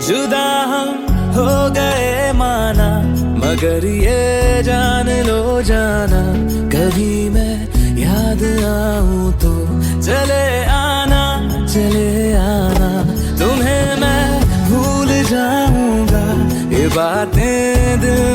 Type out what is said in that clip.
जुदा हम हो गए माना, मगर ये जान लो जाना, कभी मैं याद आऊं तो चले आना, चले आना। तुम्हें मैं भूल जाऊंगा, ये बातें दिल